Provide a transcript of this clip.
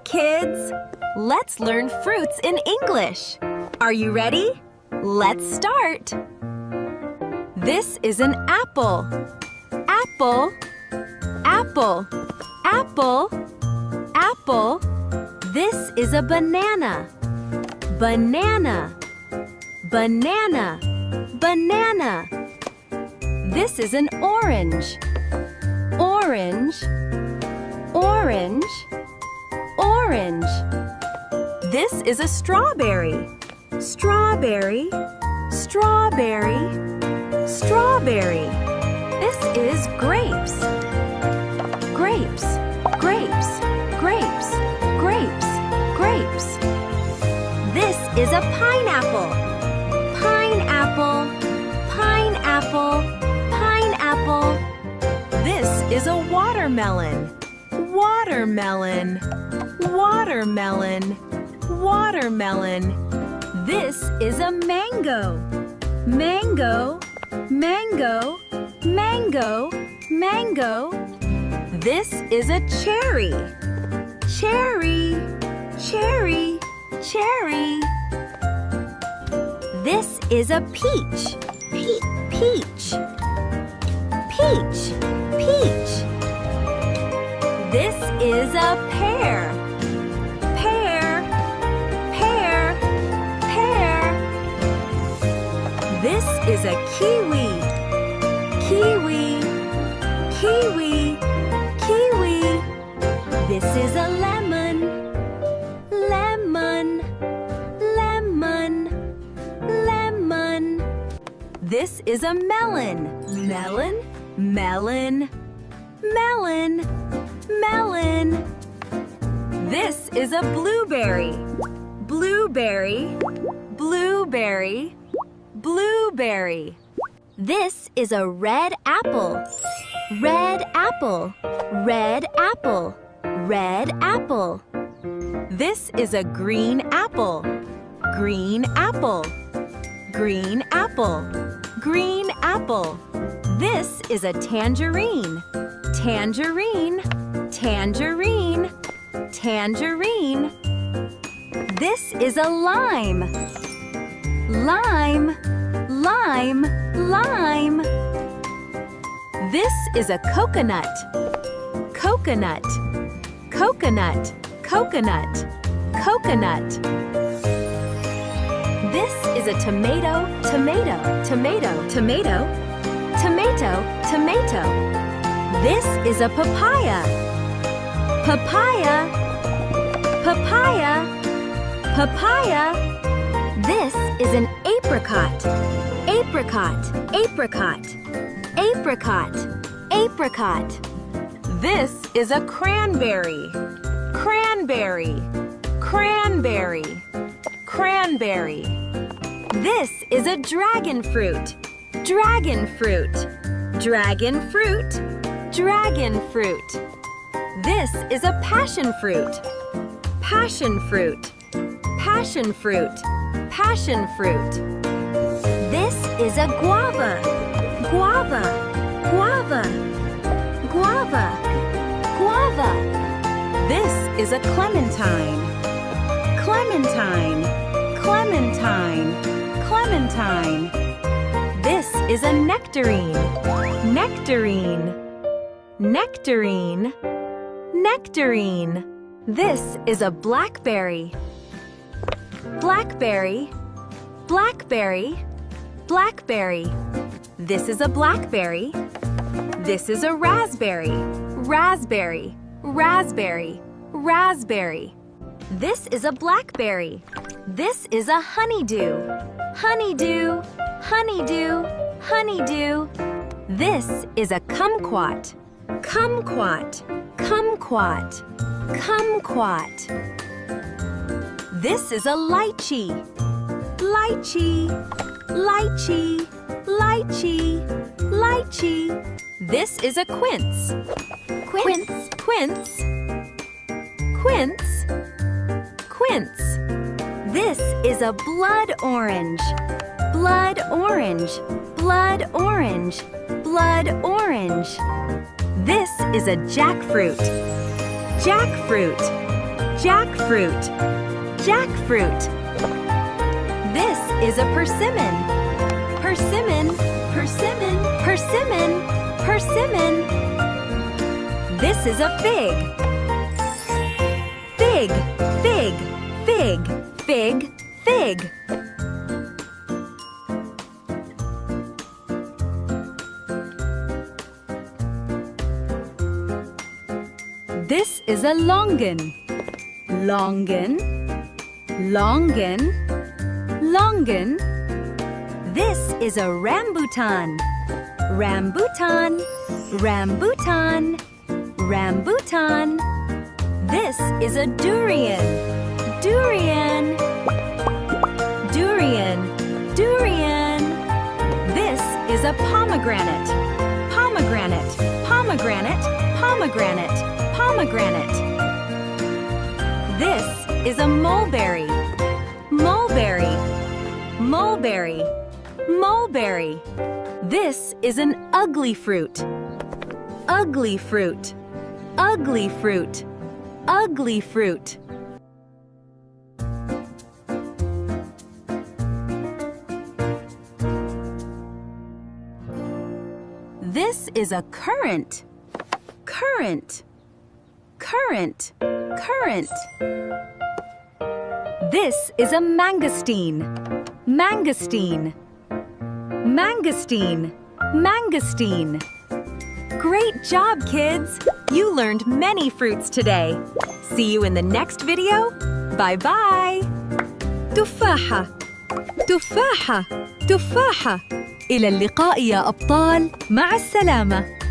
kids! Let's learn fruits in English. Are you ready? Let's start. This is an apple. Apple, apple, apple, apple. This is a banana. Banana, banana, banana. This is an orange. Orange, orange, orange. This is a strawberry. Strawberry, strawberry, strawberry. This is grapes. Grapes, grapes, grapes, grapes, grapes. This is a pineapple. Pineapple, pineapple, pineapple. This is a watermelon. Watermelon, watermelon, watermelon. This is a mango. Mango, mango, mango, mango. This is a cherry. Cherry, cherry, cherry. This is a peach. Peach, peach, peach. This is a pear. Pear, pear, pear. This is a kiwi. Kiwi, kiwi, kiwi. This is a lemon. Lemon, lemon, lemon. This is a melon. Melon, melon, melon, melon. This is a blueberry. Blueberry, blueberry, blueberry. This is a red apple. Red apple, red apple, red apple. This is a green apple. Green apple, green apple, green apple. This is a tangerine. Tangerine, tangerine, tangerine. This is a lime. Lime, lime, lime. This is a coconut. Coconut, coconut, coconut, coconut. This is a tomato, tomato, tomato, tomato, tomato, tomato. This is a papaya. Papaya, papaya, papaya. This is an apricot. Apricot, apricot, apricot, apricot. This is a cranberry. Cranberry, cranberry, cranberry. This is a dragon fruit. Dragon fruit, dragon fruit, dragon fruit. This is a passion fruit. Passion fruit, passion fruit, passion fruit. This is a guava. Guava, guava, guava, guava. This is a clementine. Clementine, clementine, clementine. This is a nectarine. Nectarine, nectarine, nectarine. This is a blackberry. Blackberry, blackberry, blackberry. This is a blackberry. This is a raspberry. Raspberry, raspberry, raspberry. This is a blackberry. This is a honeydew. Honeydew, honeydew, honeydew. This is a kumquat. Kumquat, kumquat, kumquat. This is a lychee. Lychee, lychee, lychee, lychee. This is a quince. Quince, quince, quince, quince. This is a blood orange. Blood orange, blood orange, blood orange. This is a jackfruit. Jackfruit, Jackfruit. Jackfruit. This is a persimmon. Persimmon. Persimmon. Persimmon. Persimmon. This is a fig. Fig. Fig. Fig. Fig. Fig. This is a longan. Longan. Longan. Longan. This is a rambutan. Rambutan. Rambutan. Rambutan. This is a durian. Durian. Durian. Durian. This is a pomegranate. Pomegranate. Pomegranate. Pomegranate. Pomegranate. This is a mulberry. Mulberry. Mulberry. Mulberry. This is an ugly fruit. Ugly fruit. Ugly fruit. Ugly fruit. This is a currant. Currant. Currant. Currant. This is a mangosteen. Mangosteen. Mangosteen. Mangosteen. Great job, kids! You learned many fruits today. See you in the next video. Bye-bye. تفاحة. تفاحة. تفاحة. إلى اللقاء يا أبطال. مع السلامة.